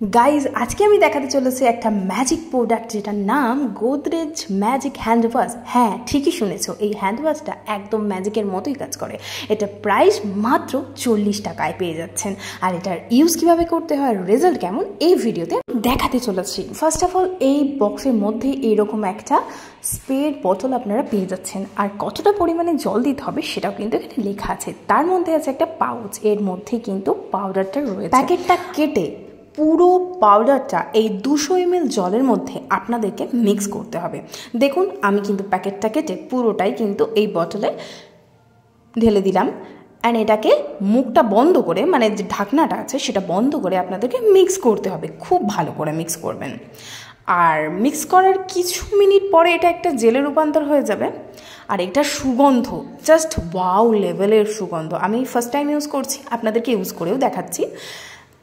Guys আজকে আমি দেখাতে চলেছি একটা ম্যাজিক প্রোডাক্ট যেটার নাম গোদরেজ ম্যাজিক হ্যান্ড ওয়াশ। হ্যাঁ, ঠিকই শুনেছো, এই হ্যান্ড ওয়াশটা একদম ম্যাজিকের মতোই কাজ করে। এটা প্রাইস মাত্র 40 টাকায় পেয়ে যাচ্ছেন। আর এটার ইউজ কিভাবে করতে হয়, রেজাল্ট কেমন, এই ভিডিওতে দেখাতে চলেছি। ফার্স্ট অফ অল, এই বক্সের মধ্যে এইরকম একটা স্প্রের বোতল আপনারা পেয়ে যাচ্ছেন। আর কতটা পরিমাণে জল দিতে হবে সেটাও কিন্তু এখানে লেখা আছে। তার মধ্যে আছে একটা পাউচ, এর মধ্যে কিন্তু পাউডারটা রয়েছে। প্যাকেটটা কেটে পুরো পাউডারটা এই 200 ml জলের মধ্যে আপনাদেরকে মিক্স করতে হবে। দেখুন, আমি কিন্তু প্যাকেটটা কেটে পুরোটাই কিন্তু এই বোতলে ঢেলে দিলাম। অ্যান্ড এটাকে মুখটা বন্ধ করে, মানে যে ঢাকনাটা আছে সেটা বন্ধ করে আপনাদেরকে মিক্স করতে হবে। খুব ভালো করে মিক্স করবেন। আর মিক্স করার কিছু মিনিট পরে এটা একটা জেলে রূপান্তর হয়ে যাবে। আর এটা সুগন্ধ জাস্ট ওয়াও লেভেলের সুগন্ধ। আমি ফার্স্ট টাইম ইউজ করছি, আপনাদেরকে ইউজ করেও দেখাচ্ছি।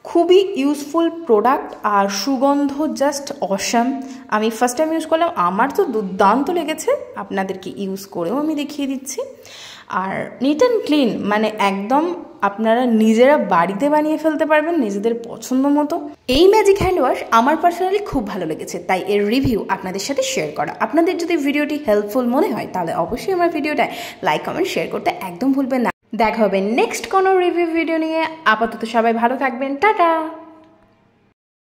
খুবই ইউজফুল প্রোডাক্ট আর সুগন্ধ জাস্ট অসাম। আমি ফার্স্ট টাইম ইউজ করলাম, আমার তো দুর্দান্ত লেগেছে। আপনাদেরকে ইউজ করেও আমি দেখিয়ে দিচ্ছি। আর নিট অ্যান্ড ক্লিন, মানে একদম আপনারা নিজেরা বাড়িতে বানিয়ে ফেলতে পারবেন নিজেদের পছন্দ মতো। এই ম্যাজিক হ্যান্ড ওয়াশ আমার পার্সোনালি খুব ভালো লেগেছে, তাই এর রিভিউ আপনাদের সাথে শেয়ার করা। আপনাদের যদি ভিডিওটি হেল্পফুল মনে হয় তাহলে অবশ্যই আমার ভিডিওটায় লাইক কমেন্ট শেয়ার করতে একদম ভুলবেন না। দেখা হবে নেক্সট কোনো রিভিউ ভিডিও নিয়ে। আপাতত সবাই ভালো থাকবেন, টাটা।